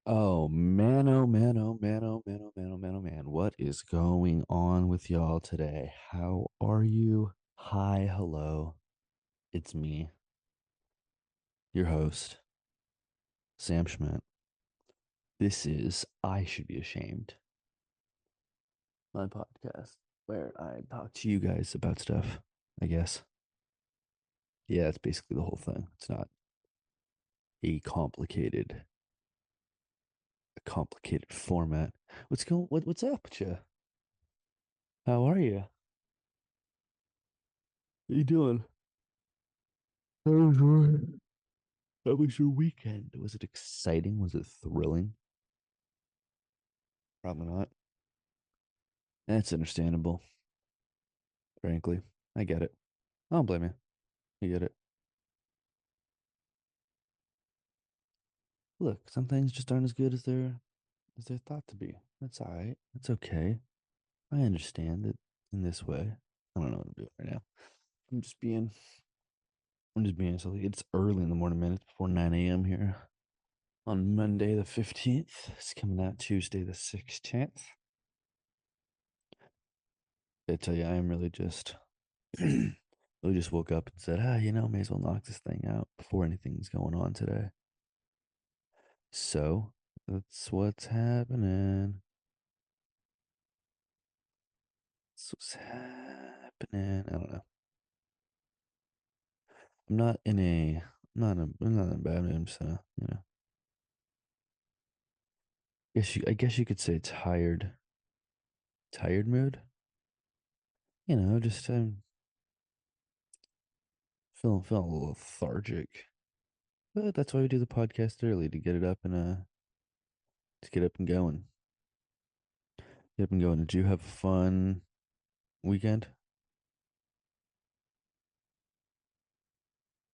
Oh man, oh man, oh man, oh man, oh man, oh man, oh man. What is going on with y'all today? How are you? Hi, hello. It's me, your host, Sam Schmidt. This is I Should Be Ashamed, my podcast where I talk to you guys about stuff, I guess. Yeah, that's basically the whole thing. It's not a complicated format. What's up with you? How are you? What you doing? How was your weekend? Was it exciting? Was it thrilling? Probably not. That's understandable, frankly. I get it. I don't blame you. I get it. Look, some things just aren't as good as they're thought to be. That's all right. That's okay. I understand it in this way. I don't know what I'm doing right now. I'm just being I'm just being silly. It's early in the morning, man. It's before 9 a.m. here on Monday the 15th. It's coming out Tuesday the 16th. I tell you, I am really just really just woke up and said, may as well knock this thing out before anything's going on today. So that's what's happening. That's what's happening. I don't know. I'm not in a I'm not in a bad mood, so I guess you could say tired mood. Just feeling a little lethargic. But that's why we do the podcast early to get it up and to get up and going. Get up and going. Did you have a fun weekend?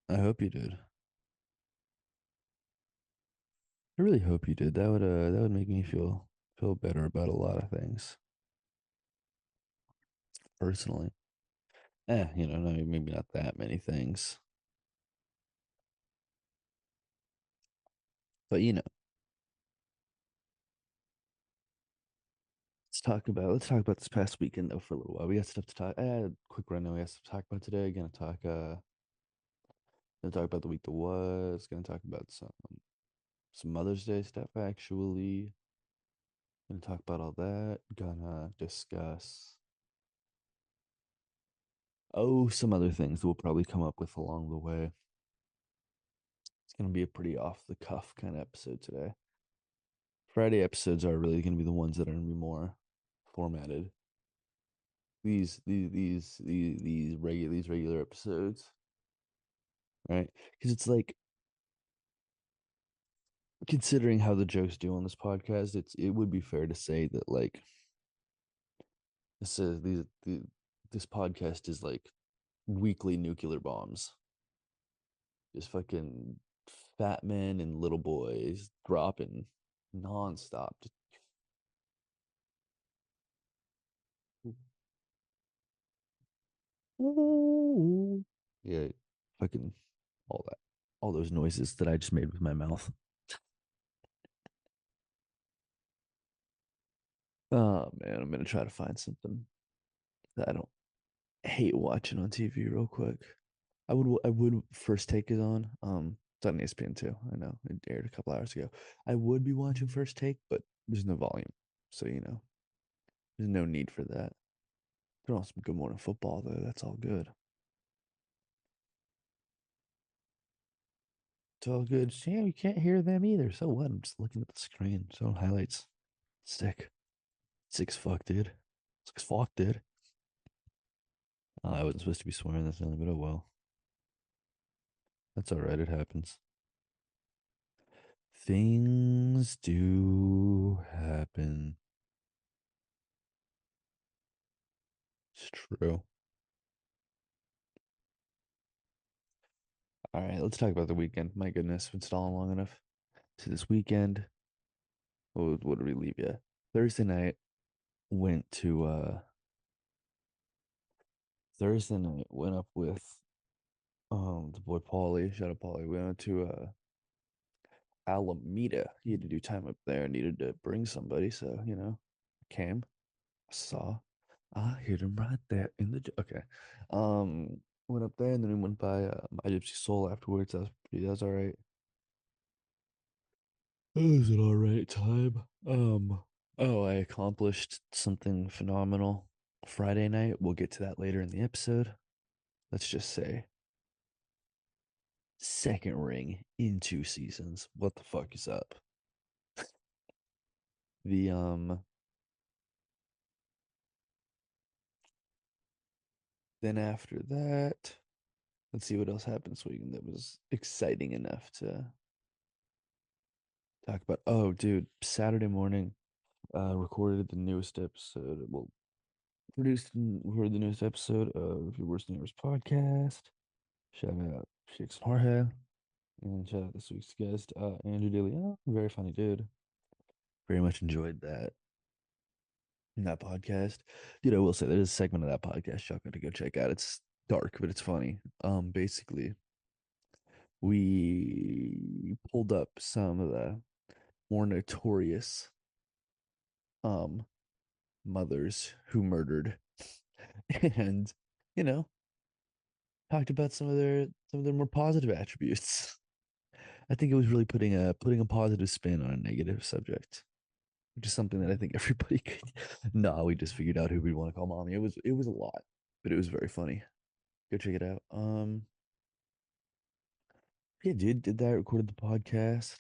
I hope you did. I really hope you did. That would make me feel better about a lot of things personally. No, maybe not that many things, but let's talk about this past weekend though for a little while. We got stuff to talk. Quick rundown. We got stuff to talk about today. Gonna talk about the week that was. Gonna talk about some Mother's Day stuff actually. Gonna talk about all that. Gonna discuss some other things that we'll probably come up with along the way. It's gonna be a pretty off the cuff kind of episode today. Friday episodes are really gonna be the ones that are gonna be more formatted. These regular episodes, right? Because it's like considering how the jokes do on this podcast, it would be fair to say that like this is this podcast is like weekly nuclear bombs. Just fucking fat men and little boys dropping nonstop. Just, ooh. Yeah, fucking all that, all those noises that I just made with my mouth. Oh man, I'm gonna try to find something that I don't hate watching on TV real quick. I would First Take is on. It's on ESPN too. I know it aired a couple hours ago. I would be watching First Take, but there's no volume. So, there's no need for that. They're on some Good Morning Football though. That's all good. It's all good. Yeah, you can't hear them either. So what? I'm just looking at the screen. So highlights. Sick. Sick as fuck, dude. Sick as fuck, dude. I wasn't supposed to be swearing this early, but oh well. That's all right. It happens. Things do happen. It's true. All right, let's talk about the weekend. My goodness, been stalling long enough. So this weekend, what did we leave you? Thursday night went to Thursday night went up with the boy Paulie. Shout out Paulie. We went to Alameda. He had to do time up there, needed to bring somebody. So, came, saw, I hit him right there in the. Okay. Went up there and then we went by my Gypsy Soul afterwards. That was all right. It was an all right time. Oh, I accomplished something phenomenal Friday night. We'll get to that later in the episode. Let's just say second ring in 2 seasons. What the fuck is up? The Then after that, let's see what else happened this weekend that was exciting enough to talk about. Oh, dude, Saturday morning, recorded the newest episode. Well, produced and recorded the newest episode of Your Worst Neighbors podcast. Shout out Shakes and Jorge. And shout out this week's guest, Andrew DeLeon. Very funny dude. Very much enjoyed that podcast. Dude, I will say there's a segment of that podcast y'all got to go check out. It's dark, but it's funny. Basically, we pulled up some of the more notorious um mothers who murdered and you know talked about some of their more positive attributes. I think it was really putting a positive spin on a negative subject, which is something that I think everybody could. No, we just figured out who we'd want to call mommy. It was a lot, but it was very funny. Go check it out. Yeah, dude, did that, recorded the podcast.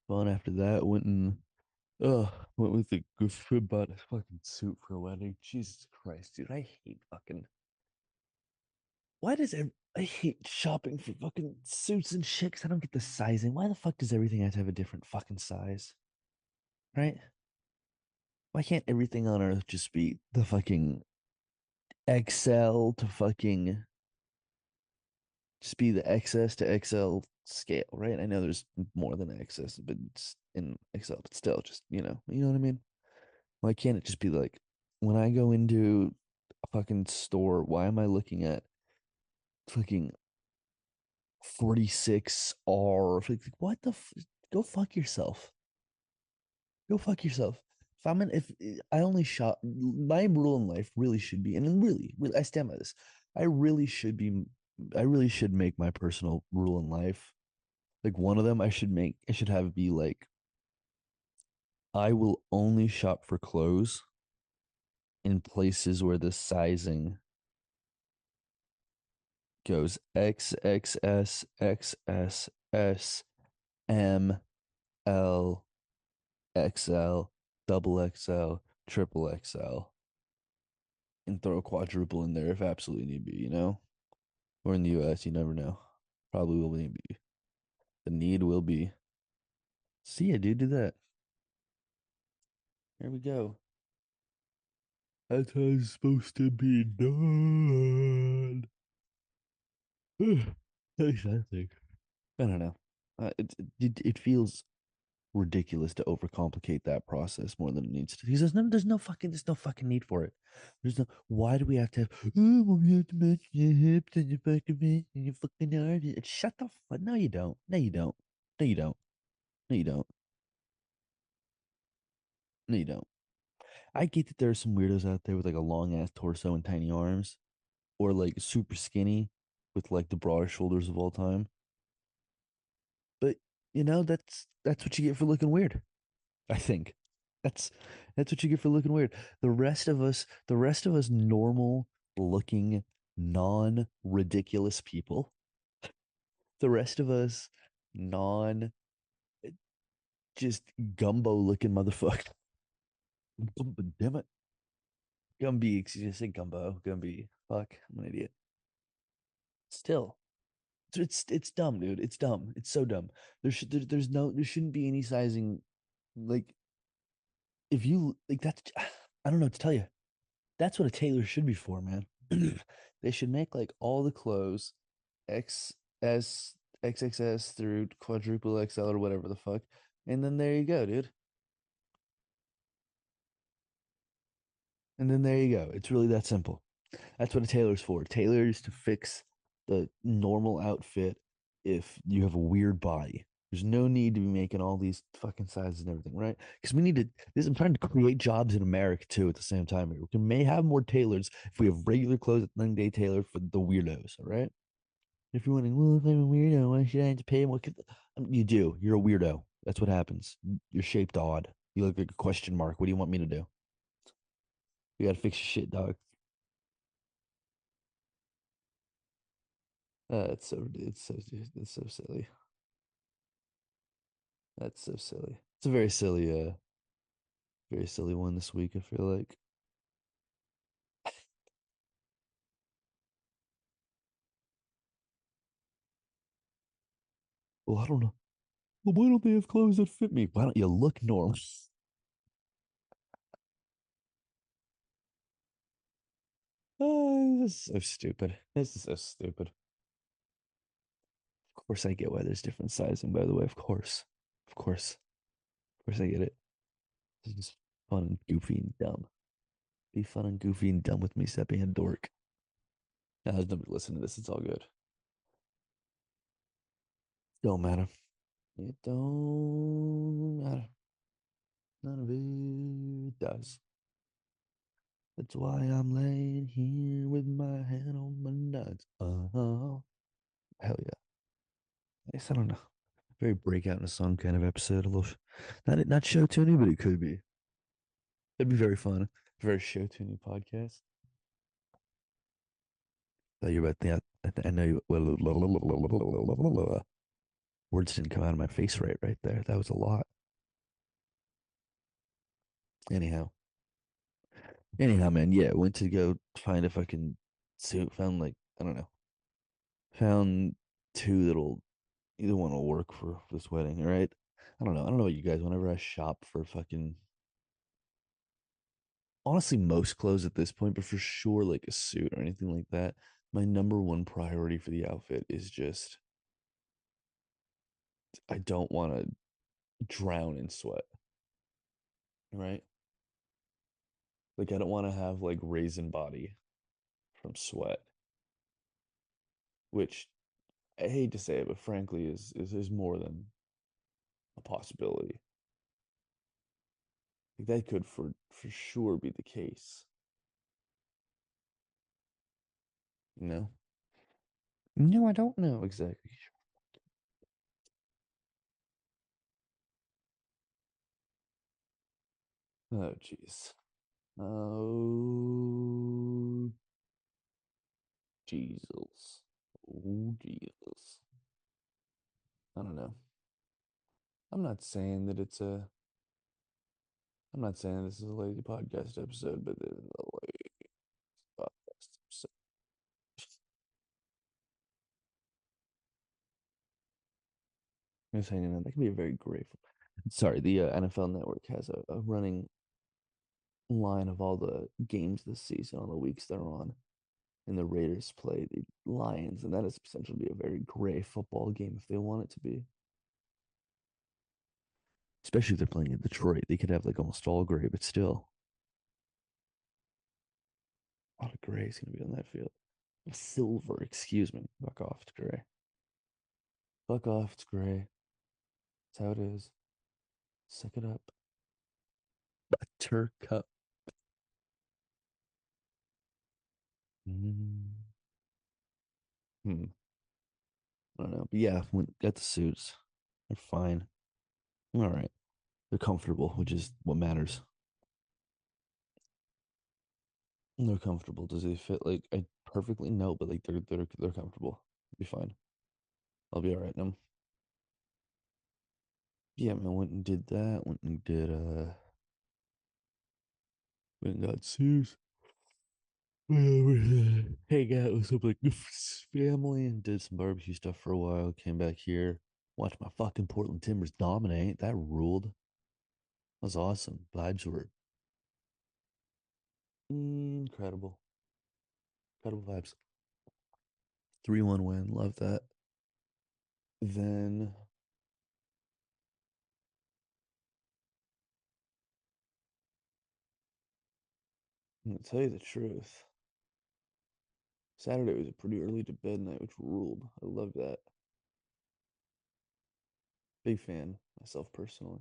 Fun after that. Went with the good bought a fucking suit for a wedding. Jesus Christ, dude. I hate fucking why does ev- I hate shopping for fucking suits and shit 'cause I don't get the sizing. Why the fuck does everything have to have a different fucking size? Right? Why can't everything on earth just be the fucking XL to fucking just be the XS to XL scale, right? I know there's more than XS, but it's in XL, but still just, you know what I mean? Why can't it just be like when I go into a fucking store, why am I looking at fucking 46R? Like, what the go fuck yourself. Go fuck yourself. If I only shop, my rule in life really should be, and then really, really, I stand by this. I really should be, I really should make my personal rule in life. Like one of them, I should have be like, I will only shop for clothes in places where the sizing goes XXS, XSS, M, L, XL, double XL, triple XL, and throw a quadruple in there if absolutely need be. Or in the US, you never know. Probably will need be. The need will be. See ya, dude, do that. Here we go. That's how it's supposed to be done. I think. I don't know. It feels ridiculous to overcomplicate that process more than it needs to. Because there's no fucking need for it. Why do we have to have, oh, well, you have to match your hips and your fucking waist and your fucking arms? Shut the fuck. No, you don't. No, you don't. No, you don't. No, you don't. No, you don't. I get that there are some weirdos out there with like a long ass torso and tiny arms, or like super skinny with like the broadest shoulders of all time. But that's what you get for looking weird. I think that's that's what you get for looking weird. The rest of us normal looking, non-ridiculous people, the rest of us non just gumbo looking motherfucker. Damn it. Gumby, excuse me, I said gumbo. Gumby. Fuck, I'm an idiot. Still. It's dumb, dude. It's dumb. It's so dumb. There shouldn't be any sizing like if you like that's I don't know what to tell you. That's what a tailor should be for, man. They should make like all the clothes XS, XXS through quadruple XL or whatever the fuck. And then there you go, dude. And then there you go. It's really that simple. That's what a tailor's for. Tailor is to fix the normal outfit if you have a weird body. There's no need to be making all these fucking sizes and everything, right? Because we need to. This I'm trying to create jobs in America too. At the same time, here we can may have more tailors if we have regular clothes at 9 day tailor for the weirdos. All right. If you're wondering, well, if I'm a weirdo, why should I have to pay more? You do. You're a weirdo. That's what happens. You're shaped odd. You look like a question mark. What do you want me to do? You got to fix your shit, dog. It's so silly. That's so silly. It's a very silly one this week. I feel like. Well, I don't know. Well, why don't they have clothes that fit me? Why don't you look normal? Oh, this is so stupid. This is so stupid. Of course, I get why there's different sizing. By the way, of course, I get it. It's just fun and goofy and dumb. Be fun and goofy and dumb with me, stop being a dork. Now, there's nobody listening to this. It's all good. Don't matter. It don't matter. None of it does. That's why I'm laying here with my hand on my nuts. Hell yeah. I guess I don't know. Very breakout in a song kind of episode. A little, not show tuning, but it could be. It'd be very fun. Very show tuning podcast. Thought you were about that. I know you. Words didn't come out of my face right there. That was a lot. Anyhow, man. Yeah, went to go find a fucking suit. Found like I don't know. Found two that'll either one will work for this wedding. All right. I don't know. I don't know what you guys. Whenever I shop for fucking honestly most clothes at this point, but for sure like a suit or anything like that, my number one priority for the outfit is just I don't want to drown in sweat, right? Like I don't want to have like raisin body from sweat, which I hate to say it, but frankly is more than a possibility. Like that could for sure be the case, you know? No, I don't know exactly. Oh, jeez. Oh, Jesus. Oh, Jesus. I don't know. I'm not saying that it's a, I'm not saying this is a lazy podcast episode, but this is a lazy podcast episode. I'm saying that can be a very grateful. Sorry, the NFL Network has a running line of all the games this season on the weeks they're on. And the Raiders play the Lions, and that is potentially be a very gray football game if they want it to be. Especially if they're playing in Detroit. They could have like almost all gray, but still a lot of gray is going to be on that field. Silver, excuse me. Fuck off, it's gray. Fuck off, it's gray. That's how it is. Suck it up. Buttercup. Mm. Hmm. I don't know. But yeah, got the suits. They're fine. All right. They're comfortable, which is what matters. They're comfortable. Does they fit like I perfectly no, but like they're comfortable. Be fine. I'll be all right now. Yeah, man, went and did that. Went and got suits. Hang out with some like family and did some barbecue stuff for a while. Came back here, watched my fucking Portland Timbers dominate. That ruled. That was awesome. Vibes were incredible. Incredible vibes. 3-1 win. Love that. Then I'm gonna tell you the truth. Saturday was a pretty early to bed night, which ruled. I love that. Big fan myself personally.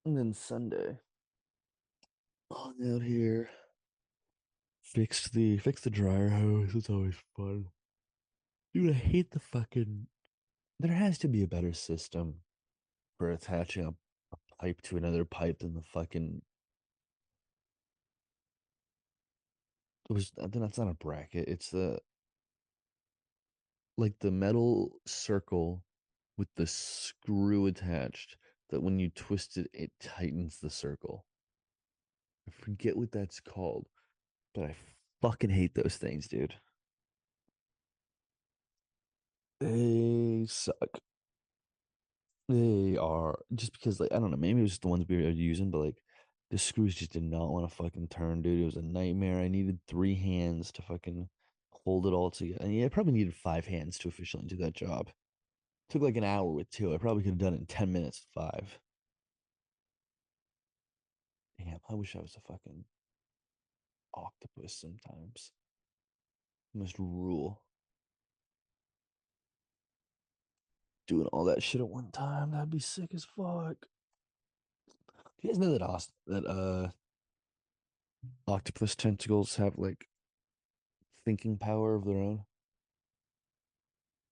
And then Sunday, hung out here, fixed the dryer hose. It's always fun. Dude, I hate the fucking. There has to be a better system for attaching a pipe to another pipe than the fucking. It was then that's not a bracket. It's the like the metal circle with the screw attached that when you twist it, it tightens the circle. I forget what that's called, but I fucking hate those things, dude. They suck. They are just because like I don't know, maybe it was just the ones we were using, but like the screws just did not want to fucking turn, dude. It was a nightmare. I needed three hands to fucking hold it all together. And yeah, I probably needed five hands to efficiently do that job. Took like an hour with two. I probably could have done it in 10 minutes with five. Damn, I wish I was a fucking octopus sometimes. Must rule. Doing all that shit at one time. That'd be sick as fuck. Do you guys know that octopus tentacles have like thinking power of their own?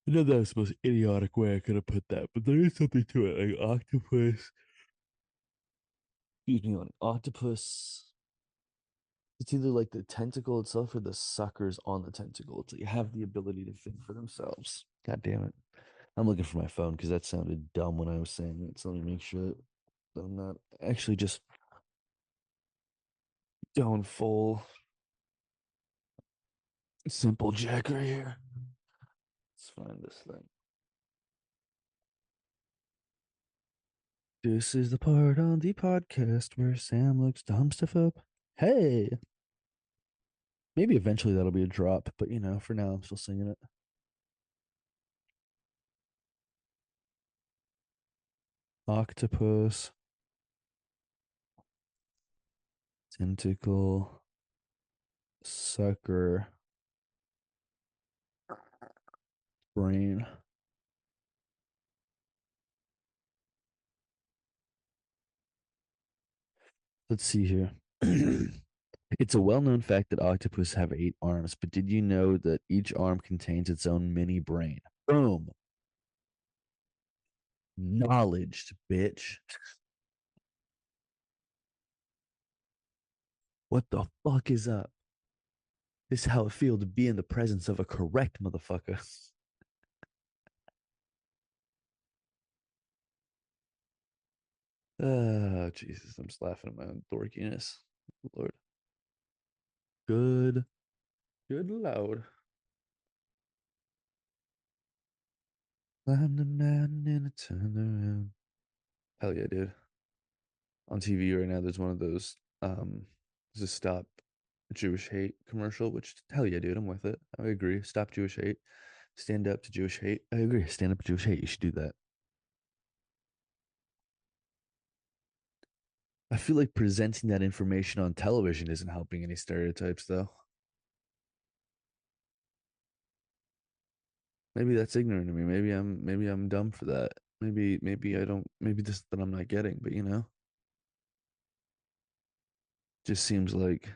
I know that was the most idiotic way I could have put that, but there is something to it. Like octopus, excuse me, like octopus. It's either like the tentacle itself or the suckers on the tentacle. It's like have the ability to think for themselves. God damn it. I'm looking for my phone because that sounded dumb when I was saying it. So let me make sure that I'm not actually just going full simple jack right here. Let's find this thing. This is the part on the podcast where Sam looks dumb stuff up. Hey, maybe eventually that'll be a drop, but for now I'm still singing it. Octopus, tentacle, sucker, brain. Let's see here. It's a well-known fact that octopus have eight arms, but did you know that each arm contains its own mini brain? Boom. Knowledge, bitch. What the fuck is up? This is how it feels to be in the presence of a correct motherfucker. Jesus, I'm just laughing at my own dorkiness. Lord. Good, good Lord. I'm the man in a turnaround. Hell yeah, dude. On TV right now, there's one of those, there's a stop Jewish hate commercial, which hell yeah, dude, I'm with it. I agree. Stop Jewish hate. Stand up to Jewish hate. I agree. Stand up to Jewish hate. You should do that. I feel like presenting that information on television isn't helping any stereotypes, though. Maybe that's ignorant of me. Maybe I'm dumb for that. Maybe I don't maybe this that I'm not getting, but just seems like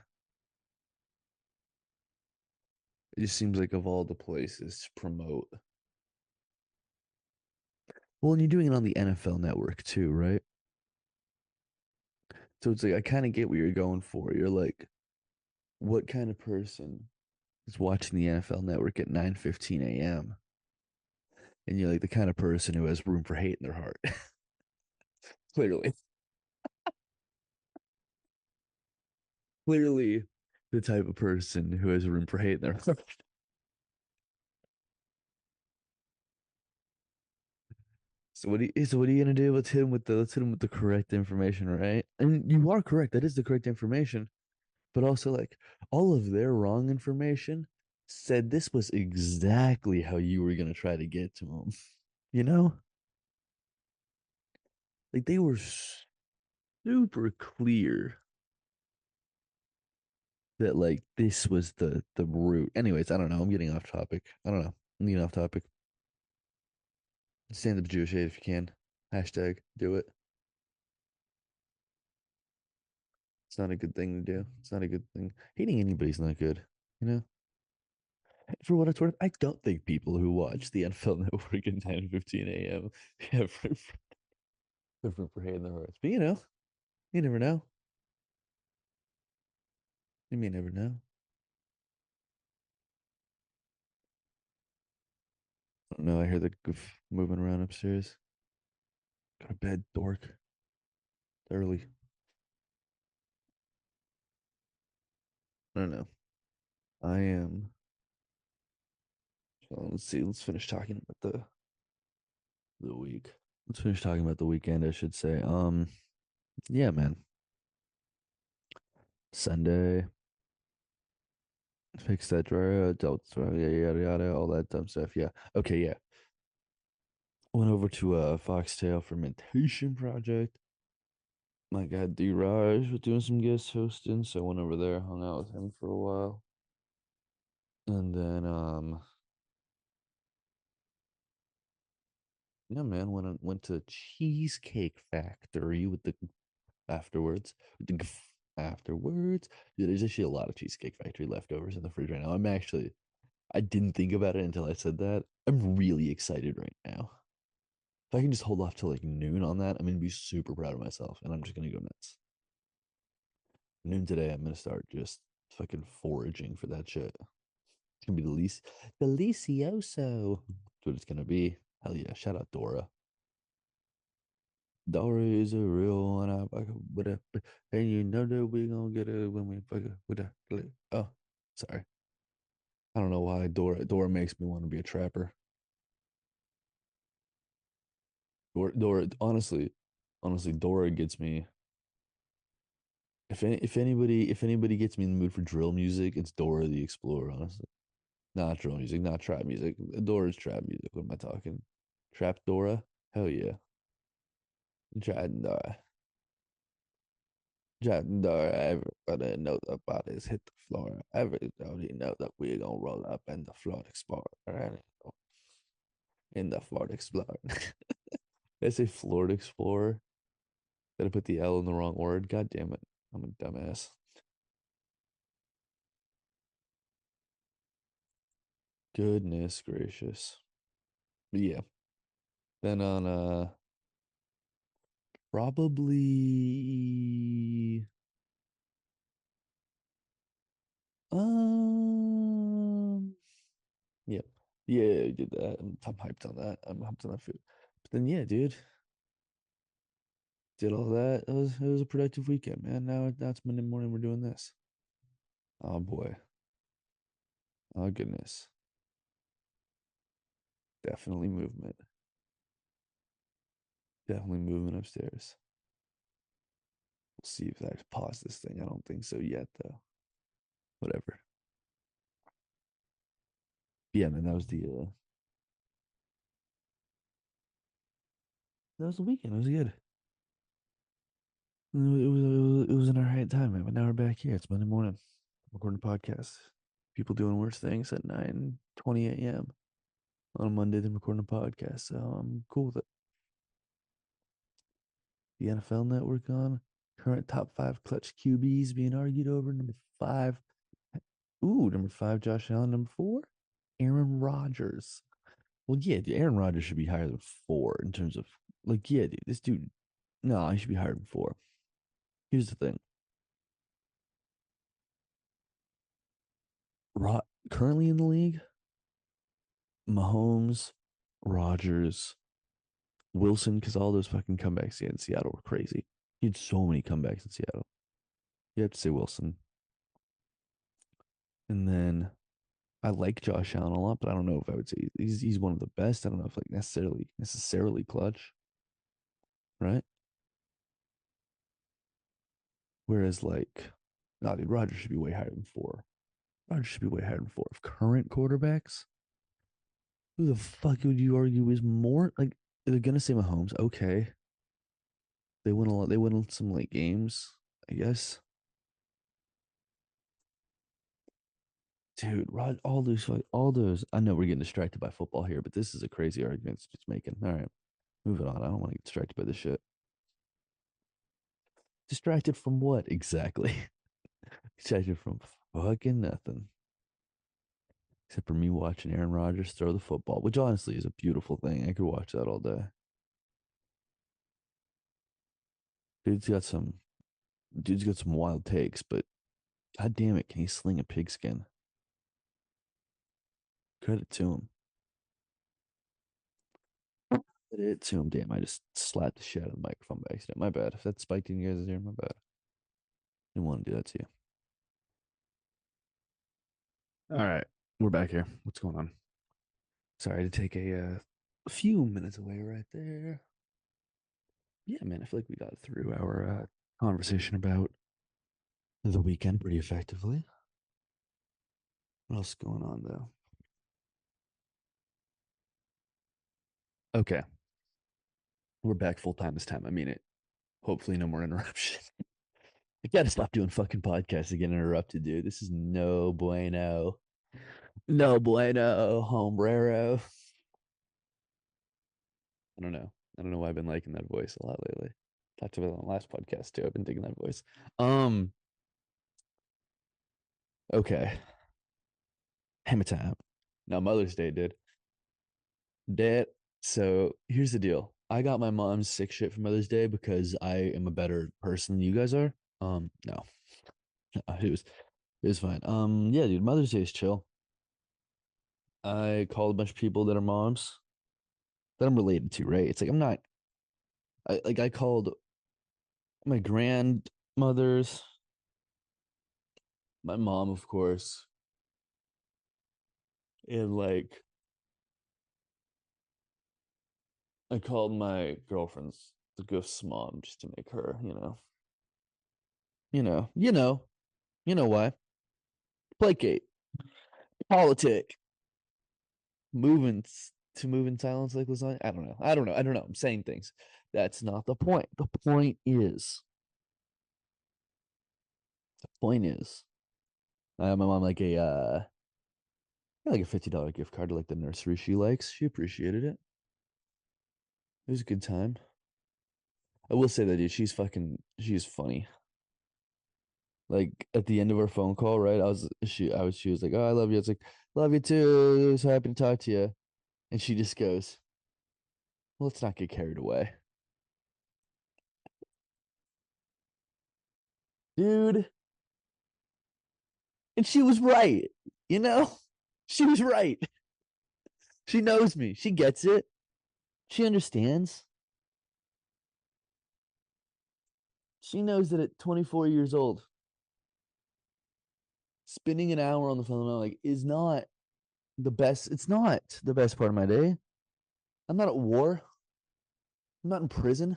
it just seems like of all the places to promote. Well, and you're doing it on the NFL network too, right? So it's like I kind of get what you're going for. You're like, what kind of person is watching the NFL network at 9:15 a.m.? And you're like the kind of person who has room for hate in their heart. Clearly. Clearly the type of person who has room for hate in their heart. So what are you gonna do? Let's hit him with the correct information, right? And you are correct. That is the correct information. But also like all of their wrong information said this was exactly how you were gonna try to get to them. You know? Like they were super clear that like this was the route. Anyways, I don't know. I'm getting off topic. I don't know. I'm getting off topic. Stand up Jewish hate if you can. Hashtag do it. It's not a good thing to do. It's not a good thing. Hating anybody's not good. You know. For what it's worth, I don't think people who watch the NFL Network at 9:15 a.m. have for hating their hearts. But you never know. You may never know. I don't know. I hear the goof moving around upstairs. Go to bed, dork. Early. I don't know. I am. So let's see. Let's finish talking about the week. Let's finish talking about the weekend, I should say. Yeah, man. Sunday, fix that dryer, adults, yada yada yada, all that dumb stuff. Yeah. Okay, yeah. Went over to Foxtail Fermentation Project. My guy D Raj was doing some guest hosting, so I went over there, hung out with him for a while. And then yeah, man, went to Cheesecake Factory with the afterwards. With the afterwards. Dude, there's actually a lot of Cheesecake Factory leftovers in the fridge right now. I didn't think about it until I said that. I'm really excited right now. If I can just hold off till like noon on that, I'm gonna be super proud of myself and I'm just gonna go nuts. Noon today, I'm gonna start just fucking foraging for that shit. It's gonna be the least delicioso. That's what it's gonna be. Hell yeah. Shout out Dora. Dora is a real one. I fuck with it. And you know that we gonna get it when we fuck it with it. Oh, sorry. I don't know why Dora makes me want to be a trapper. Dora honestly, Dora gets me. If anybody gets me in the mood for drill music, it's Dora the Explorer, honestly. Not drill music, not trap music. Dora's trap music. What am I talking? Trap Dora? Hell yeah. Trap Dora. Trap Dora. Everybody knows about this. Hit the floor. Everybody knows that we're gonna roll up in the Florida Explorer. Right? In the Florida Explorer. Did I say Florida Explorer? Did I put the L in the wrong word? God damn it. I'm a dumbass. Goodness gracious. But yeah. Then on probably um yeah. Yeah, I did that. I'm hyped on that. I'm hyped on that food. But then yeah, dude, did all that. It was a productive weekend, man. Now it's Monday morning. We're doing this. Oh boy. Oh goodness. Definitely movement. Definitely movement upstairs. We'll see if I pause this thing. I don't think so yet, though. Whatever. Yeah, man, that was the weekend. It was good. It was an all right time, man. But now we're back here. It's Monday morning. Recording a podcast. People doing worse things at 9:20 a.m. on a Monday than recording a podcast. So I'm cool with it. The NFL Network on. Current top five clutch QBs being argued over. Number five. Ooh, number five, Josh Allen. Number four, Aaron Rodgers. Well, yeah, dude, Aaron Rodgers should be higher than four in terms of like, yeah, dude, this dude, no, he should be higher than four. Here's the thing. Currently in the league, Mahomes, Rodgers, Wilson, because all those fucking comebacks he had in Seattle were crazy. He had so many comebacks in Seattle. You have to say Wilson. And then I like Josh Allen a lot, but I don't know if I would say he's one of the best. I don't know if like necessarily clutch, right? Whereas like, no, dude, Rodgers should be way higher than four. Rodgers should be way higher than four. Of current quarterbacks, who the fuck would you argue is more like they're gonna say Mahomes? Okay, they win a lot. They win some late games, I guess. Dude, Rod, all those. I know we're getting distracted by football here, but this is a crazy argument it's just making. All right, moving on. I don't want to get distracted by this shit. Distracted from what exactly? Distracted from fucking nothing. Except for me watching Aaron Rodgers throw the football, which honestly is a beautiful thing. I could watch that all day. Dude's got some dude's got some wild takes, but god damn it, can he sling a pigskin? Credit to him. Credit to him. Damn, I just slapped the shit out of the microphone by accident. My bad. If that spiked in you guys' ear, my bad. Didn't want to do that to you. All right, we're back here. What's going on? Sorry to take a few minutes away right there. Yeah, man, I feel like we got through our conversation about the weekend pretty effectively. What else is going on though? Okay, we're back full time this time. I mean it. Hopefully, no more interruption. I gotta stop doing fucking podcasts to get interrupted, dude. This is no bueno. No bueno, hombrero. I don't know. I don't know why I've been liking that voice a lot lately. Talked about it on the last podcast too. I've been digging that voice. Um, okay. Hammer time. Now Mother's Day, dude. Dad. So here's the deal. I got my mom's sick shit for Mother's Day because I am a better person than you guys are. No. It was fine. Yeah, dude, Mother's Day is chill. I called a bunch of people that are moms that I'm related to, right? It's like I'm not I called my grandmothers, my mom, of course, and like I called my girlfriend's the Goof's mom just to make her, you know why. Placate, politic, moving to move in silence like lasagna. I don't know. I'm saying things. That's not the point. The point is, I have my mom like a $50 gift card to like the nursery she likes. She appreciated it. It was a good time. I will say that, dude, she's funny. Like at the end of our phone call, right? She was like, "Oh, I love you." It's like, "Love you too. So happy to talk to you." And she just goes, "Well, let's not get carried away." Dude, and she was right. You know? She was right. She knows me. She gets it. She understands. She knows that at 24 years old, spending an hour on the phone like is not the best. It's not the best part of my day. I'm not at war. I'm not in prison.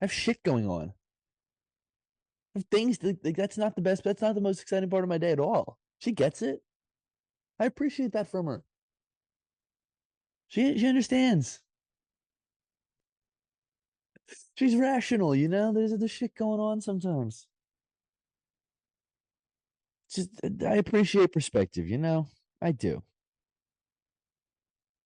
I have shit going on. I have things like that's not the best. That's not the most exciting part of my day at all. She gets it. I appreciate that from her. She understands. She's rational, you know. There's shit going on sometimes. Just I appreciate perspective, you know. I do.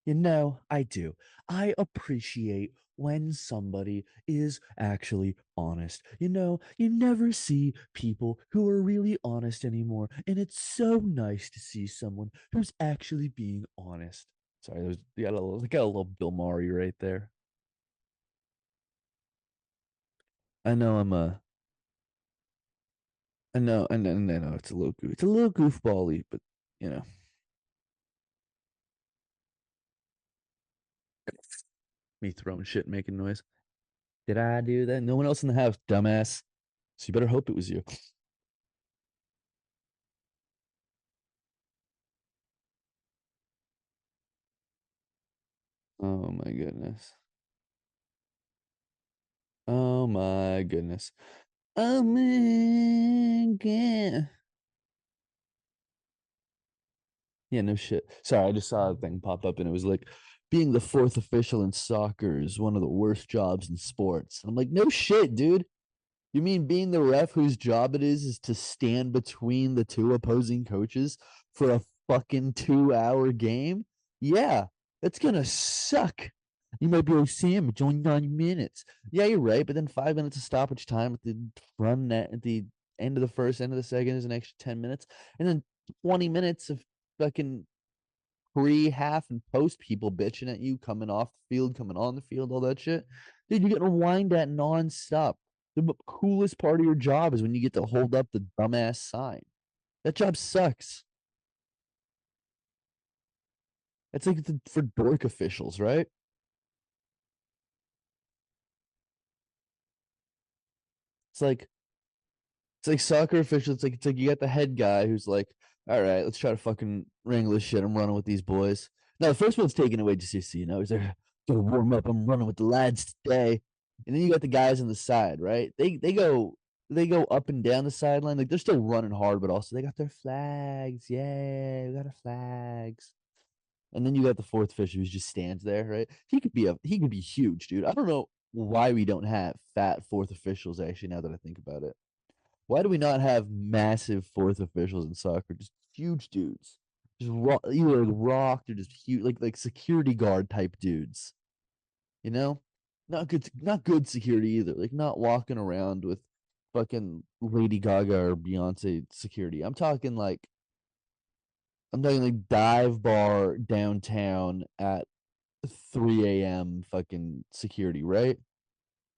You know, I do. I appreciate when somebody is actually honest. You know, you never see people who are really honest anymore. And it's so nice to see someone who's actually being honest. Sorry, got a little Bill Murray right there. I know I'm a I know it's a little goofbally, but you know, me throwing shit and making noise. Did I do that? No one else in the house, dumbass. So you better hope it was you. Oh my goodness. Oh my goodness. Oh my god. Yeah, no shit. Sorry, I just saw a thing pop up and it was like being the fourth official in soccer is one of the worst jobs in sports. I'm like, no shit, dude. You mean being the ref whose job it is to stand between the two opposing coaches for a fucking 2 hour game, yeah, that's gonna suck. You might be like, Sam, it's only 9 minutes. Yeah, you're right, but then 5 minutes of stoppage time at the run net at the end of the first, end of the second is an extra 10 minutes, and then 20 minutes of fucking pre, half, and post people bitching at you coming off the field, coming on the field, all that shit. Dude, you're getting whined at nonstop. The coolest part of your job is when you get to hold up the dumbass sign. That job sucks. It's like for dork officials, right? It's like it's like soccer officials. It's like you got the head guy who's like, all right, let's try to fucking wrangle this shit. I'm running with these boys. Now the first one's taken away just so you know. He's there to warm up. I'm running with the lads today. And then you got the guys on the side, right? They go up and down the sideline. Like they're still running hard, but also they got their flags. Yay, we got our flags. And then you got the fourth fisher who just stands there, right? He could be huge, dude. I don't know why we don't have fat fourth officials actually now that I think about it. Why do we not have massive fourth officials in soccer? Just huge dudes. Just either like rocked or just huge like security guard type dudes. You know? Not good security either. Like not walking around with fucking Lady Gaga or Beyonce security. I'm talking like dive bar downtown at 3 a.m. fucking security, right?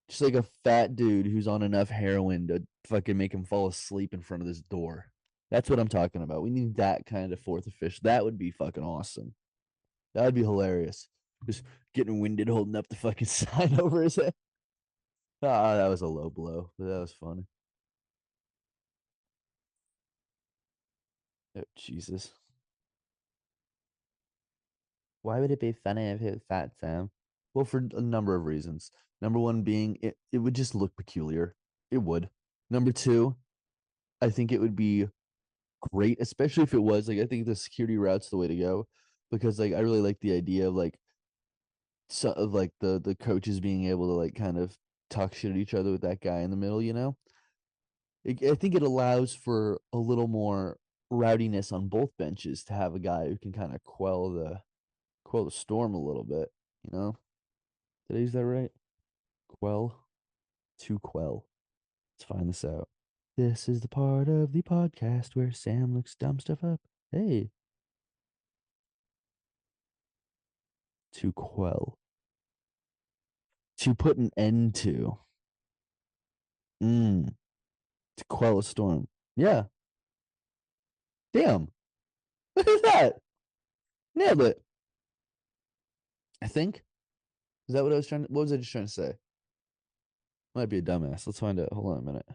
Just like a fat dude who's on enough heroin to fucking make him fall asleep in front of this door. That's what I'm talking about. We need that kind of fourth official. That would be fucking awesome. That would be hilarious. Just getting winded, holding up the fucking sign over his head. Ah, that was a low blow, but that was funny. Oh, Jesus. Why would it be funny if it was fat Sam? Well, for a number of reasons. Number one being it would just look peculiar. It would. Number two, I think it would be great, especially if it was like I think the security route's the way to go because like I really like the idea of like of like the coaches being able to like kind of talk shit at each other with that guy in the middle, you know? I think it allows for a little more rowdiness on both benches to have a guy who can kind of quell the storm a little bit, you know? Did I use that right? Quell? To quell. Let's find this out. This is the part of the podcast where Sam looks dumb stuff up. Hey, to quell. To put an end to. Mm, to quell a storm. Yeah. Damn. Look at that. Nailed it. I think. Is that what I was trying to what was I just trying to say? Might be a dumbass. Let's find out. Hold on a minute.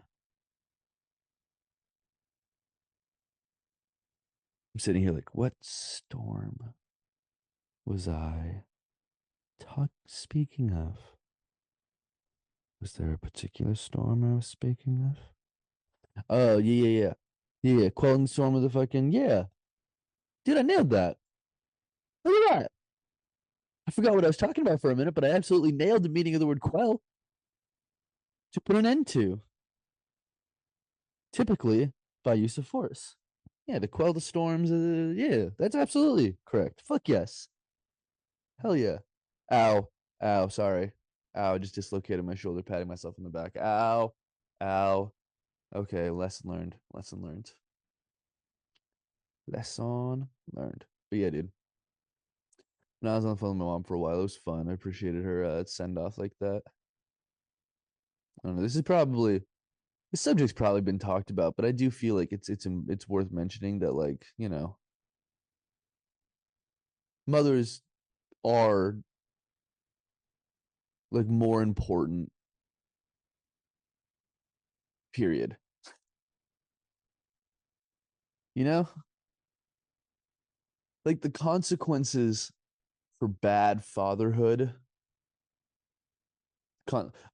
I'm sitting here like, what storm was I speaking of? Was there a particular storm I was speaking of? Oh, yeah, yeah, yeah. Yeah, yeah. Quelling the storm with the fucking yeah. Dude, I nailed that. Look at that. I forgot what I was talking about for a minute, but I absolutely nailed the meaning of the word quell. To put an end to, typically by use of force. Yeah, to quell the storms. Yeah, that's absolutely correct. Fuck yes. Hell yeah. Ow. Ow. Sorry. Ow. I just dislocated my shoulder, patting myself in the back. Ow. Ow. Okay. Lesson learned. Lesson learned. Lesson learned. But yeah, dude. When I was on the phone with my mom for a while, it was fun. I appreciated her send off like that. I don't know. This subject's probably been talked about, but I do feel like it's worth mentioning that like mothers are like more important. Period. You know, like the consequences for bad fatherhood,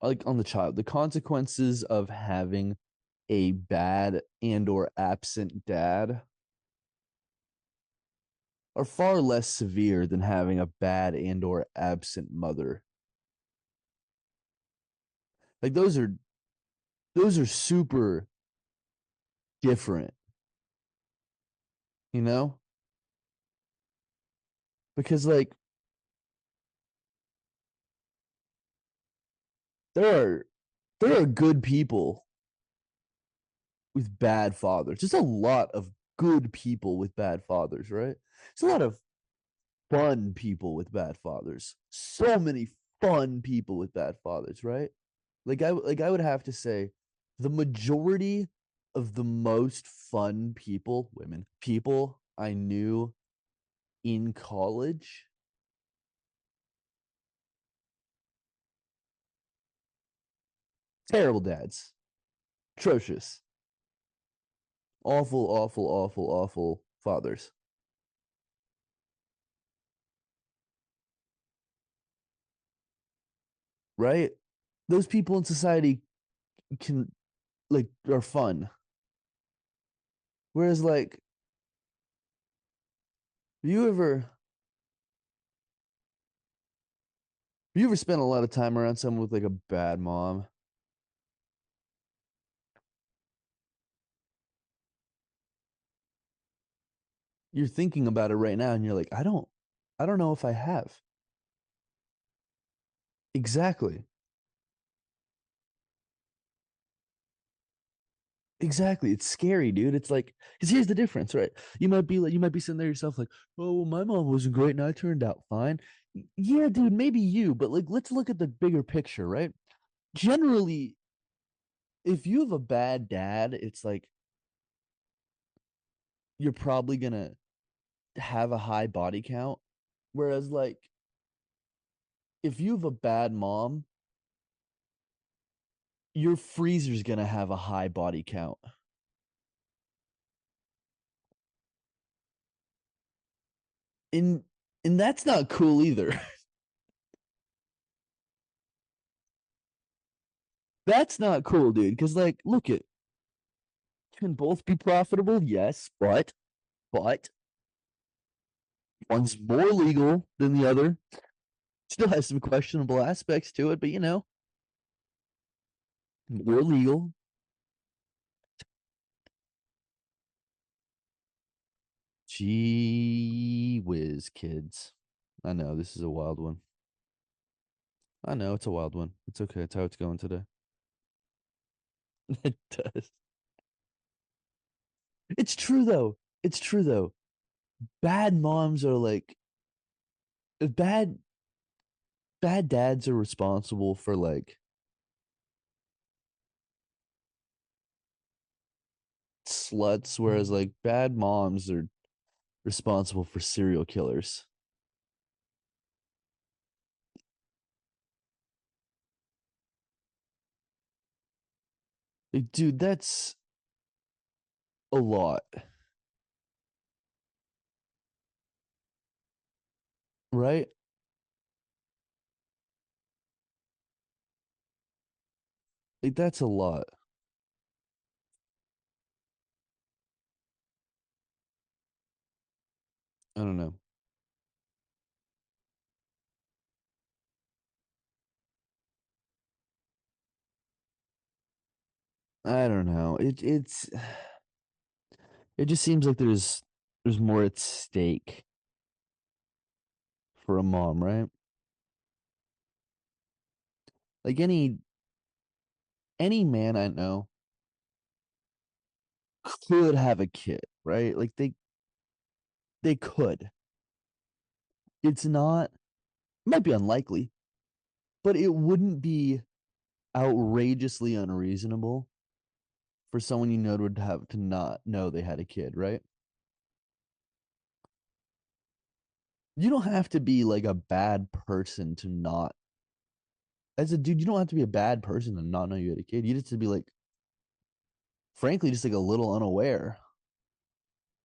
like on the child, the consequences of having a bad and or absent dad are far less severe than having a bad and or absent mother. Like those are super different. you know? Because like there are there are good people with bad fathers. There's a lot of good people with bad fathers, right? There's a lot of fun people with bad fathers. So many fun people with bad fathers, right? I would have to say the majority of the most fun people, women, people I knew in college, terrible dads, atrocious, awful, awful, awful, awful fathers, right? Those people in society can like are fun. Whereas like you ever spent a lot of time around someone with like a bad mom? You're thinking about it right now and you're like, I don't know if I have. Exactly. Exactly. It's scary, dude. It's like, because here's the difference, right? You might be sitting there yourself like, oh, well, my mom wasn't great and I turned out fine. Yeah, dude, maybe you, but like, let's look at the bigger picture, right? Generally, if you have a bad dad, it's like you're probably gonna have a high body count. Whereas, like, if you have a bad mom, your freezer's gonna have a high body count. And and that's not cool either. That's not cool, dude. Because like, look it can both be profitable, yes, but one's more legal than the other. Still has some questionable aspects to it, but you know, more legal. Gee whiz, kids. I know this is a wild one. I know it's a wild one. It's okay. It's how it's going today. It does. It's true though. It's true though. Bad moms are like bad bad dads are responsible for like sluts, whereas like bad moms are responsible for serial killers. Like, dude, that's a lot, right? Like that's a lot. I don't know. I don't know. It just seems like there's more at stake for a mom, right? Like any man I know could have a kid, right? Like they could. It's not it might be unlikely, but it wouldn't be outrageously unreasonable for someone you know to have to not know they had a kid, right? You don't have to be like a bad person to not as a dude, you don't have to be a bad person to not know you had a kid. You just have to be like frankly just like a little unaware.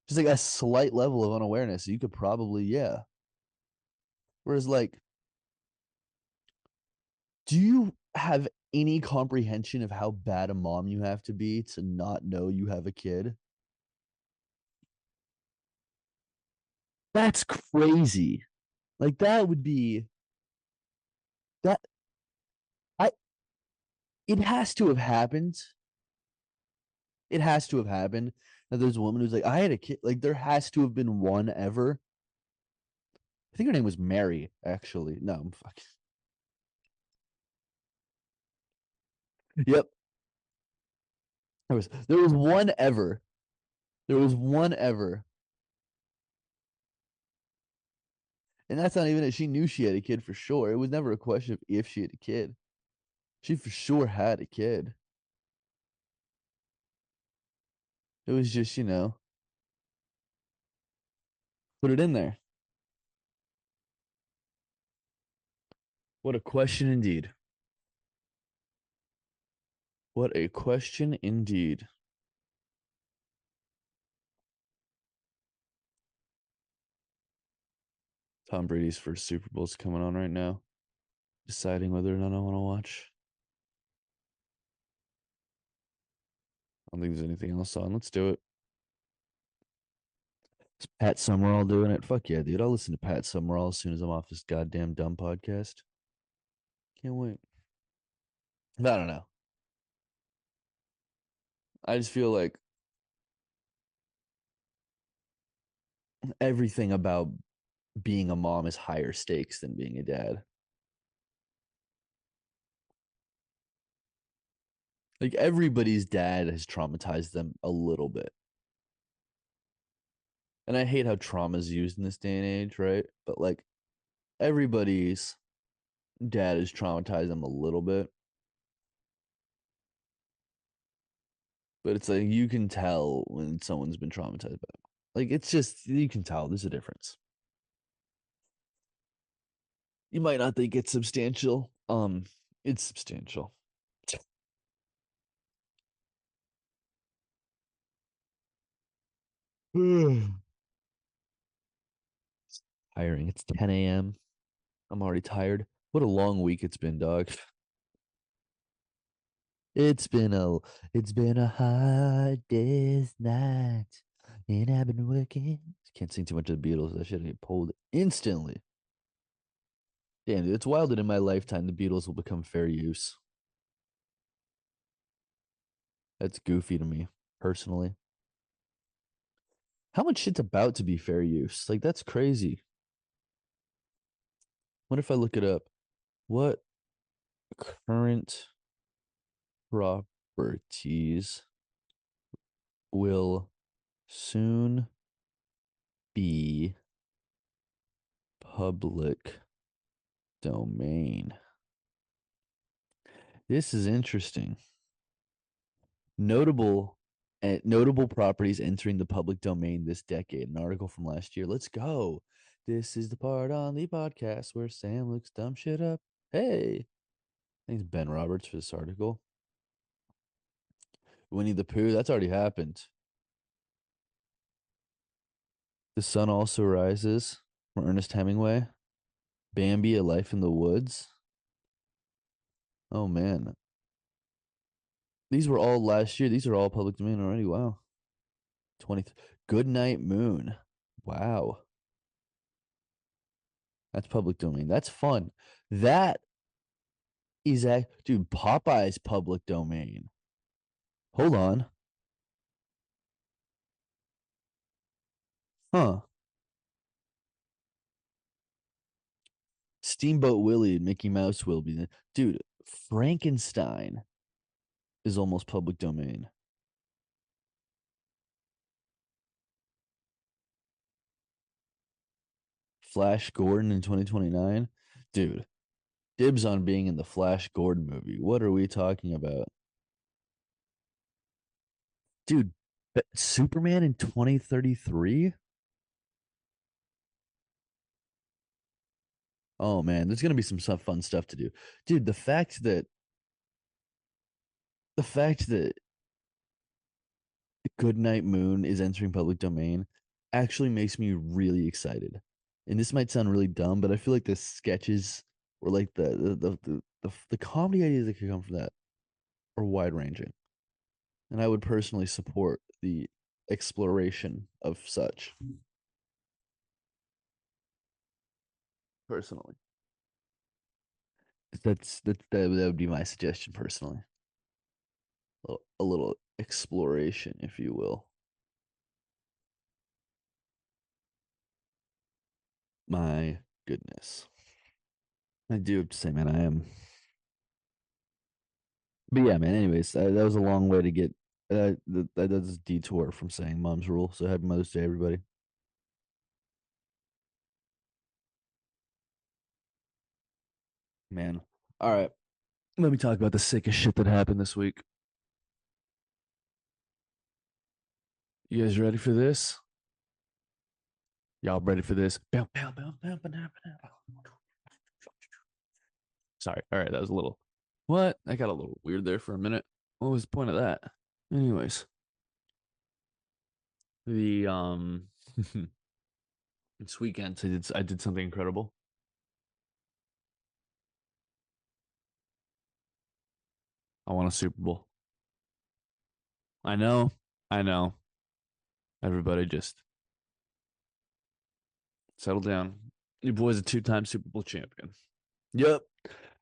Just like a slight level of unawareness. You could probably, yeah. Whereas like, do you have any comprehension of how bad a mom you have to be to not know you have a kid? That's crazy. Like that would be that I it has to have happened. It has to have happened And there's a woman who's like, I had a kid. Like, there has to have been one ever. I think her name was Mary, actually. No, I'm fucking. Yep. There was one ever. There was one ever. And that's not even it. She knew she had a kid for sure. It was never a question of if she had a kid. She for sure had a kid. It was just, put it in there. What a question indeed. What a question indeed. Tom Brady's first Super Bowl is coming on right now. Deciding whether or not I want to watch. I don't think there's anything else on. Let's do it. Is Pat Summerall doing it? Fuck yeah, dude. I'll listen to Pat Summerall as soon as I'm off this goddamn dumb podcast. Can't wait. I don't know. I just feel like everything about being a mom is higher stakes than being a dad. Like everybody's dad has traumatized them a little bit. And I hate how trauma is used in this day and age, right? But like everybody's dad has traumatized them a little bit. But it's like you can tell when someone's been traumatized by it. Like it's just you can tell there's a difference. You might not think it's substantial. It's substantial. Tiring. It's 10 a.m. I'm already tired. What a long week it's been, dog. It's been a it's been a hard day's night, and I've been working. Can't sing too much of the Beatles. That should get pulled instantly. Damn, dude, it's wild that in my lifetime the Beatles will become fair use. That's goofy to me personally. How much shit's about to be fair use? Like that's crazy. What if I look it up? What current properties will soon be public domain? This is interesting. Notable properties entering the public domain this decade. An article from last year. Let's go. This is the part on the podcast where Sam looks dumb shit up. Hey, thanks Ben Roberts for this article. Winnie the Pooh. That's already happened. The Sun Also Rises from Ernest Hemingway. Bambi: A Life in the Woods. Oh man, these were all last year. These are all public domain already. Wow. 20. Good Night Moon. Wow. That's public domain. That's fun. That is a dude, Popeye's public domain. Hold on. Huh. Steamboat Willie and Mickey Mouse will be. Dude, Frankenstein is almost public domain. Flash Gordon in 2029. Dude, dibs on being in the Flash Gordon movie. What are we talking about? Dude, Superman in 2033? Oh man, there's gonna be some fun stuff to do. Dude, the fact that Goodnight Moon is entering public domain actually makes me really excited. And this might sound really dumb, but I feel like the sketches or like the comedy ideas that could come from that are wide ranging. And I would personally support the exploration of such personally. That would be my suggestion personally. A little exploration, if you will. My goodness. I do have to say, man, I am. But yeah, man. Anyways, that was a long way to get. That's a detour from saying mom's rule. So happy Mother's Day, everybody. Man. All right. Let me talk about the sickest shit that happened this week. You guys ready for this? Y'all ready for this? Sorry. All right. That was a little. What? I got a little weird there for a minute. What was the point of that? Anyways, the this weekend I did something incredible. I won a Super Bowl. I know. I know. Everybody just settle down. Your boy's a two-time Super Bowl champion. Yep.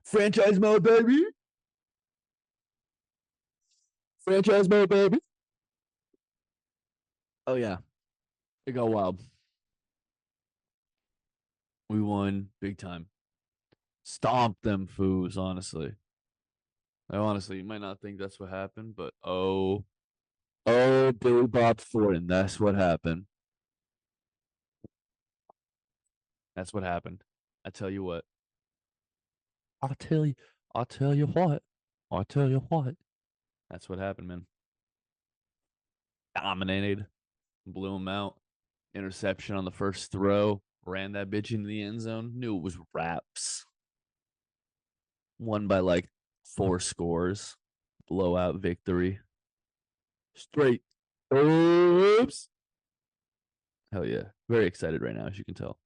Franchise mode, baby. Franchise mode, baby. Oh yeah. It got wild. We won big time. Stomped them foos, honestly. Honestly, you might not think that's what happened, but oh, Billy Bob Thornton, that's what happened. That's what happened. I tell you what. I'll tell you. I'll tell you what. I'll tell you what. That's what happened, man. Dominated, blew him out. Interception on the first throw. Ran that bitch into the end zone. Knew it was wraps. Won by like 4 scores. Blowout victory. Straight. Oops. Hell yeah. Very excited right now, as you can tell.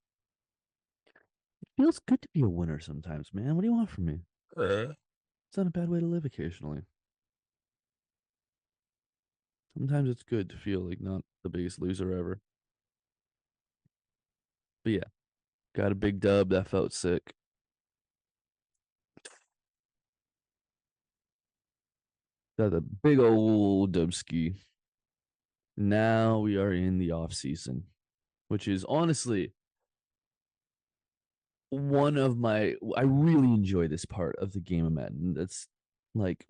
It feels good to be a winner sometimes, man. What do you want from me? It's not a bad way to live occasionally. Sometimes it's good to feel like not the biggest loser ever. But yeah, got a big dub. That felt sick. Got a big old dub ski. Now we are in the off season, which is honestly one of my. I really enjoy this part of the game of Madden. That's like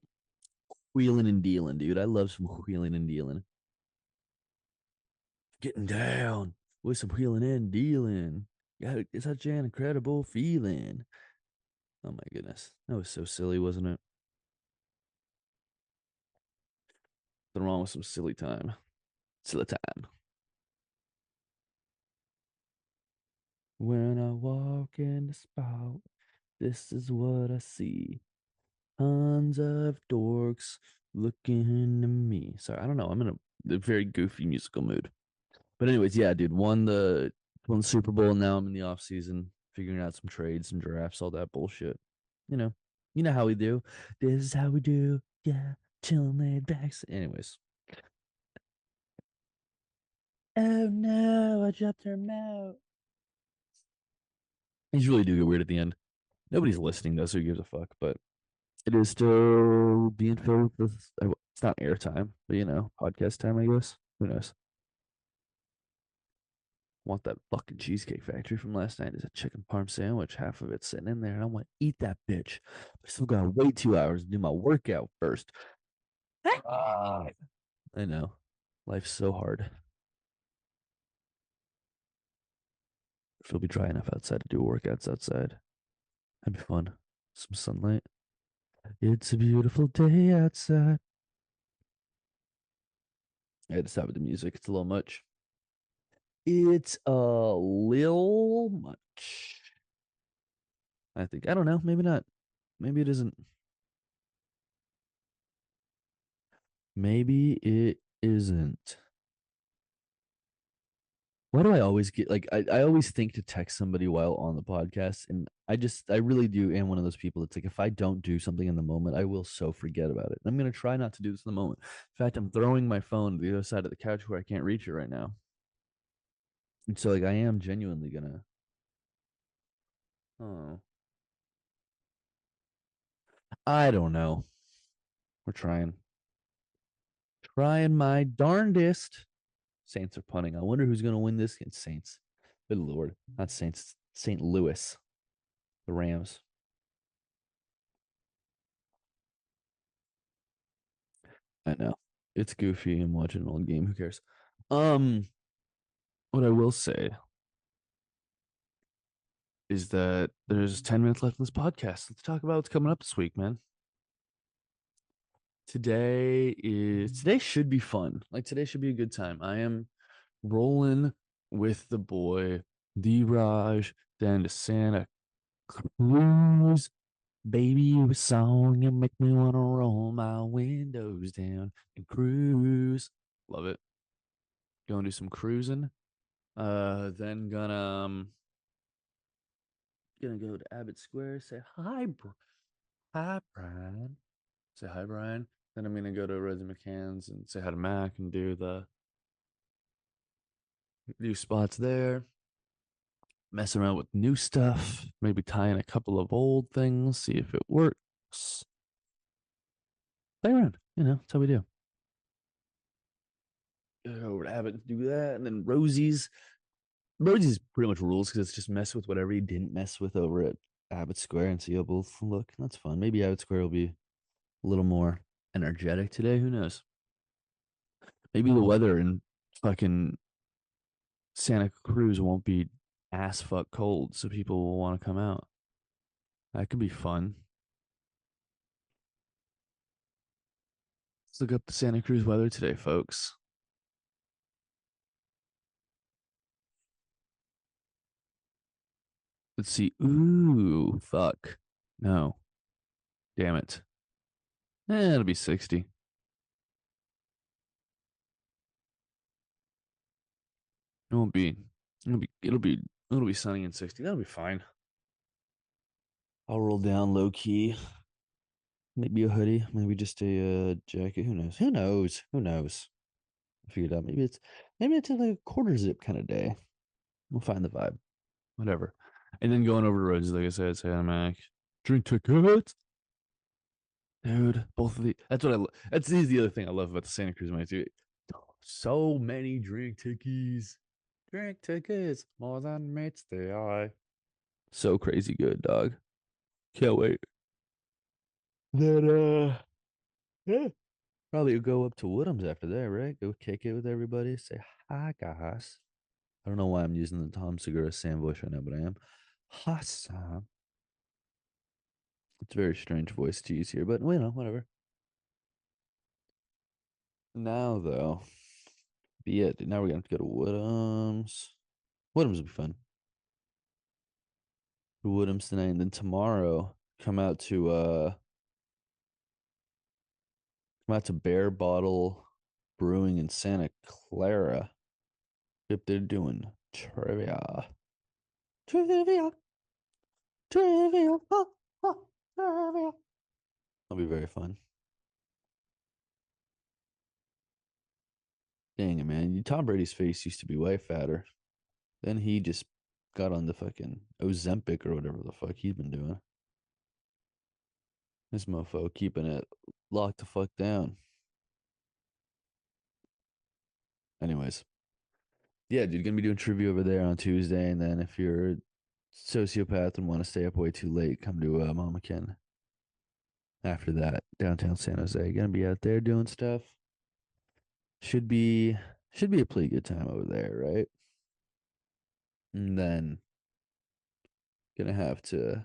wheeling and dealing, dude. I love some wheeling and dealing. Getting down with some wheeling and dealing. Yeah, it's such an incredible feeling. Oh my goodness. That was so silly, wasn't it? Nothing wrong with some silly time. Silly time. When I walk in the spot, this is what I see. Tons of dorks looking at me. Sorry, I don't know. I'm in a very goofy musical mood. But anyways, yeah, dude, won the Super Bowl. Now I'm in the off season, figuring out some trades, some drafts, all that bullshit. You know, you know how we do. This is how we do. Yeah, chilling laid back. Anyways, oh no, I dropped her mouth. These really do get weird at the end. Nobody's listening though, so who gives a fuck? But it is still being filled with. It's not airtime, but podcast time. I guess. Who knows? Want that fucking Cheesecake Factory from last night? Is a chicken parm sandwich. Half of it sitting in there, and I want to eat that bitch. I still gotta wait 2 hours to do my workout first. Ah, I know. Life's so hard. If it'll be dry enough outside to do workouts outside, that'd be fun. Some sunlight. It's a beautiful day outside. I had to stop with the music. It's a little much. It's a little much. I think. I don't know. Maybe not. Maybe it isn't. Maybe it isn't. Why do I always get like I always think to text somebody while on the podcast, and I really do am one of those people that's like if I don't do something in the moment, I will so forget about it. And I'm gonna try not to do this in the moment. In fact, I'm throwing my phone to the other side of the couch where I can't reach it right now. And so like I am genuinely gonna oh I don't know. We're trying. Trying my darndest. Saints are punting. I wonder who's gonna win this against Saints. Good lord. Not Saints. St. Louis, the Rams. I know. It's goofy. I'm watching an old game. Who cares? Um, what I will say is that there's 10 minutes left in this podcast. Let's talk about what's coming up this week, man. Today should be fun. Like today should be a good time. I am rolling with the boy D Raj down to Santa Cruz. Baby, you a song and make me wanna roll my windows down and cruise. Love it. Gonna do some cruising. Then gonna go to Abbott Square. Say hi, Brian. Say hi, Brian. Then I'm gonna go to Rosie McCann's and say hi to Mac and do the new spots there. Mess around with new stuff. Maybe tie in a couple of old things. See if it works. Play around. That's how we do. Go over to Abbott and do that, and then Rosie's pretty much rules because it's just mess with whatever you didn't mess with over at Abbott Square and see how both look. That's fun. Maybe Abbott Square will be a little more energetic today. Who knows? Maybe the weather in fucking Santa Cruz won't be ass fuck cold, so people will want to come out. That could be fun. Let's look up the Santa Cruz weather today, folks. Let's see. Ooh, fuck. No. Damn it. It'll be 60. It won't be. It'll be sunny and 60. That'll be fine. I'll roll down low key. Maybe a hoodie, maybe just a jacket. Who knows? Who knows? Who knows? I figured out. Maybe it's like a quarter zip kind of day. We'll find the vibe. Whatever. And then going over to Rhodes, like I said, say hi, Mac. Drink tickets. Dude, both of the that's what I that's the other thing I love about the Santa Cruz money too. So many drink tickets. Drink tickets. More than mates they are. So crazy good, dog. Can't wait. Then yeah. Probably go up to Woodham's after that, right? Go kick it with everybody. Say hi, guys. I don't know why I'm using the Tom Segura Sam voice right now, but I am. Hi, Sam. It's a very strange voice to use here, but whatever. Now though, be it. Now we're gonna have to go to Woodham's. Woodham's will be fun. Woodham's tonight, and then tomorrow come out to Bear Bottle Brewing in Santa Clara. Yep, they're doing trivia. Trivia. Trivia. Trivia. That'll be very fun. Dang it, man. Tom Brady's face used to be way fatter. Then he just got on the fucking Ozempic or whatever the fuck he's been doing. This mofo keeping it locked the fuck down. Anyways, yeah, dude, gonna be doing trivia over there on Tuesday. And then if you're a sociopath and want to stay up way too late, come to Mama Ken. After that, downtown San Jose. Gonna be out there doing stuff. Should be should be a pretty good time over there, right? And then gonna have to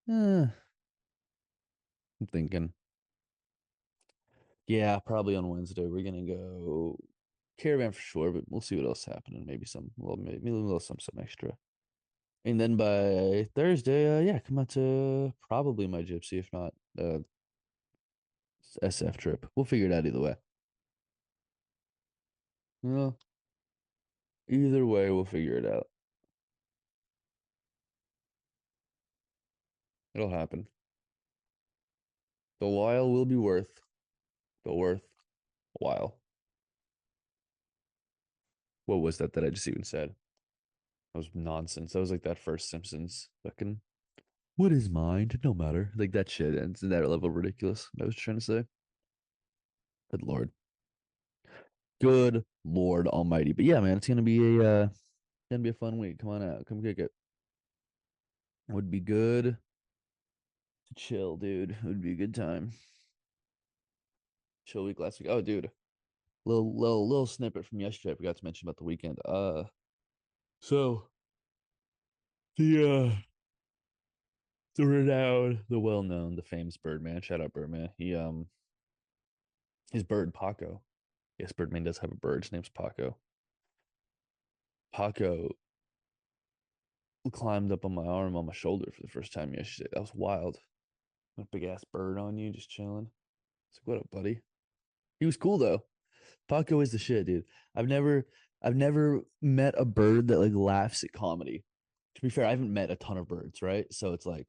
I'm thinking. Yeah, probably on Wednesday. We're gonna go caravan for sure, but we'll see what else happening. Maybe a little some extra. And then by Thursday, yeah, come out to probably my gypsy, if not SF trip. We'll figure it out either way. Well, either way, we'll figure it out. It'll happen. The while will be worth the worth a while. What was that I just even said? That was nonsense. That was like that first Simpsons fucking what is mind? No matter. Like that shit ends in that level of ridiculous. I was trying to say. Good lord. Good lord almighty. But yeah, man, it's gonna be a Gonna be a fun week. Come on out. Come kick it. Would be good to chill, dude. It would be a good time. Chill week last week. Oh, dude. Little snippet from yesterday. I forgot to mention about the weekend. So the the renowned, the well known, the famous Birdman. Shout out Birdman. His bird Paco. Yes, Birdman does have a bird. His name's Paco. Paco climbed up on my arm on my shoulder for the first time yesterday. That was wild. A big ass bird on you, just chilling. It's like, what up, buddy? He was cool though. Paco is the shit, dude. I've never met a bird that like laughs at comedy. To be fair, I haven't met a ton of birds, right? So it's like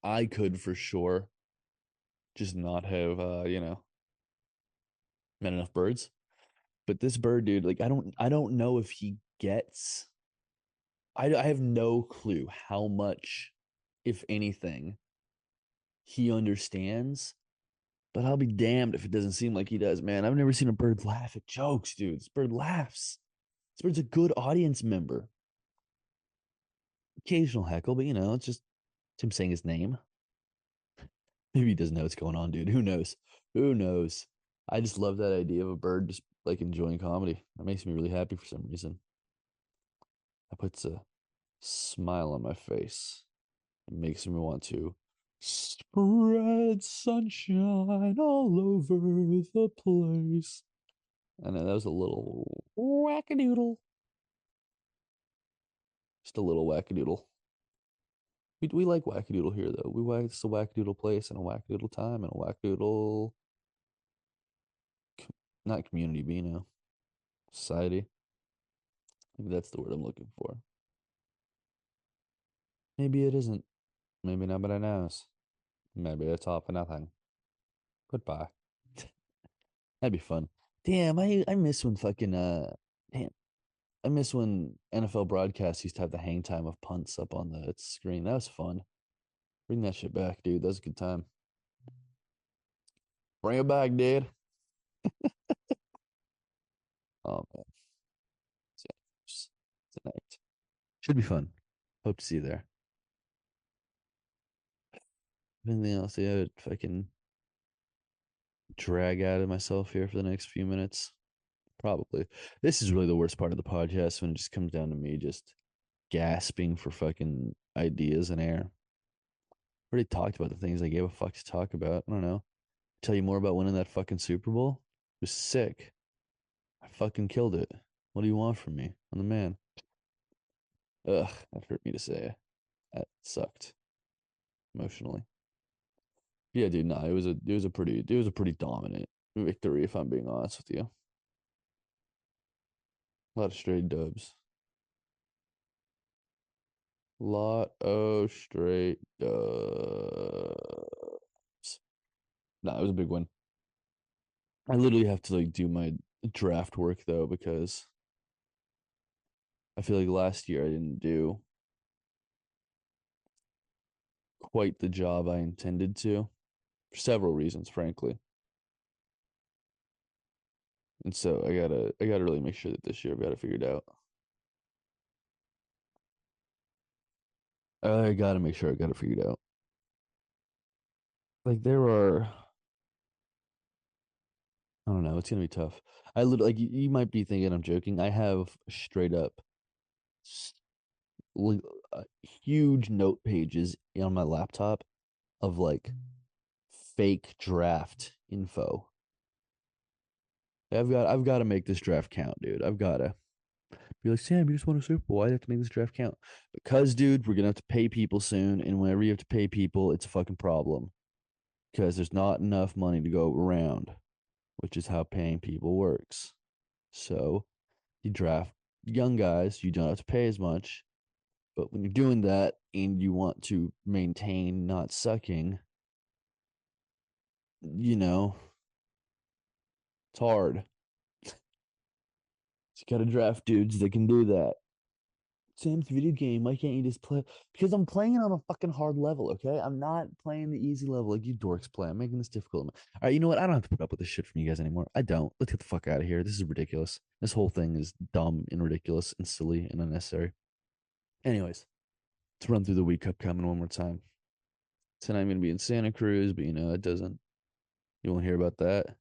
I could for sure just not have met enough birds. But this bird, dude, like I don't know if he gets I have no clue how much, if anything, he understands. But I'll be damned if it doesn't seem like he does, man. I've never seen a bird laugh at jokes, dude. This bird laughs. This bird's a good audience member. Occasional heckle, but it's just him saying his name. Maybe he doesn't know what's going on, dude. Who knows? Who knows? I just love that idea of a bird just like enjoying comedy. That makes me really happy for some reason. That puts a smile on my face. It makes me want to spread sunshine all over the place. I know that was a little wackadoodle. Just a little wackadoodle. We like wackadoodle here though. It's a wackadoodle place and a wackadoodle time and a wackadoodle not community, but society. Maybe that's the word I'm looking for. Maybe it isn't. Maybe nobody knows. Maybe it's all for nothing. Goodbye. That'd be fun. Damn, I miss when fucking damn. I miss when NFL broadcasts used to have the hang time of punts up on the screen. That was fun. Bring that shit back, dude. That was a good time. Bring it back, dude. Oh man. Tonight. Should be fun. Hope to see you there. Anything else? Yeah, if I can drag out of myself here for the next few minutes. Probably. This is really the worst part of the podcast when it just comes down to me just gasping for fucking ideas and air. Already talked about the things I gave a fuck to talk about. I don't know. Tell you more about winning that fucking Super Bowl? It was sick. I fucking killed it. What do you want from me? I'm the man. Ugh, that hurt me to say. That sucked emotionally. Yeah, dude, nah, it was a pretty dominant victory if I'm being honest with you. A lot of straight dubs. Lot of straight dubs. Nah, it was a big one. I literally have to like do my draft work though because I feel like last year I didn't do quite the job I intended to for several reasons, frankly. And so I gotta really make sure that this year I've got it figured out. I gotta make sure I got it figured out. Like there are, I don't know, it's gonna be tough. I literally like you might be thinking I'm joking. I have straight up s- huge note pages on my laptop of like fake draft info. I've got to make this draft count, dude. I've got to be like, Sam, you just won a Super Bowl. I have to make this draft count because, dude, we're gonna have to pay people soon, and whenever you have to pay people, it's a fucking problem because there's not enough money to go around, which is how paying people works. So you draft young guys, you don't have to pay as much, but when you're doing that and you want to maintain not sucking, you know, it's hard. So you got to draft dudes that can do that. Sam's video game. Why can't you just play? Because I'm playing it on a fucking hard level, okay? I'm not playing the easy level like you dorks play. I'm making this difficult. All right, you know what? I don't have to put up with this shit from you guys anymore. I don't. Let's get the fuck out of here. This is ridiculous. This whole thing is dumb and ridiculous and silly and unnecessary. Anyways, let's run through the week upcoming one more time. Tonight I'm gonna be in Santa Cruz, but it doesn't. You won't hear about that.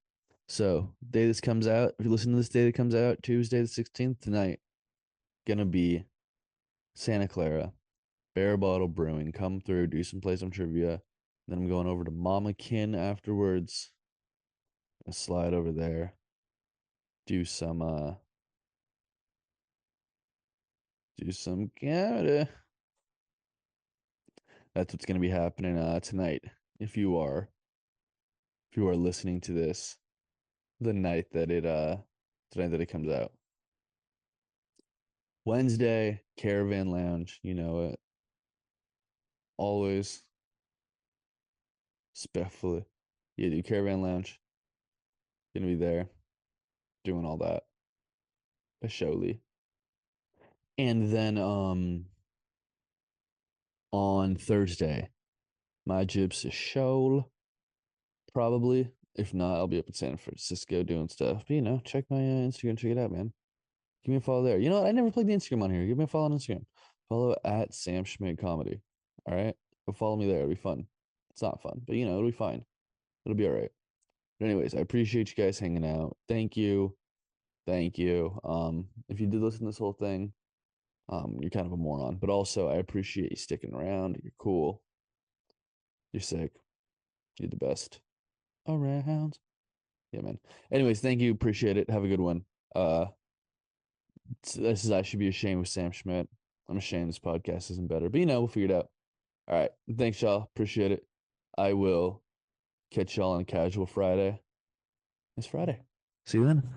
So, day this comes out, if you listen to this day that comes out, Tuesday the 16th, tonight, gonna be Santa Clara, Bear Bottle Brewing. Come through, do some trivia. Then I'm going over to Mama Kin afterwards. Gonna slide over there, do some Canada. That's what's gonna be happening tonight. If you are if you are listening to this the night that it comes out. Wednesday, Caravan Lounge, you know it. Always respectfully. Yeah, do Caravan Lounge. Gonna be there doing all that. Surely. And then on Thursday, my gyps show probably. If not, I'll be up in San Francisco doing stuff. But check my Instagram, check it out, man. Give me a follow there. You know what? I never plugged the Instagram on here. Give me a follow on Instagram. Follow at Sam Schmidt Comedy. All right. Go follow me there. It'll be fun. It's not fun, but it'll be fine. It'll be all right. But anyways, I appreciate you guys hanging out. Thank you. Thank you. If you did listen to this whole thing, you're kind of a moron. But also I appreciate you sticking around. You're cool. You're sick. You're the best around. Yeah, man. Anyways, thank you. Appreciate it. Have a good one. Uh this is I should be ashamed with Sam Schmidt. I'm ashamed this podcast isn't better. But we'll figure it out. All right. Thanks, y'all. Appreciate it. I will catch y'all on Casual Friday. It's Friday. See you then.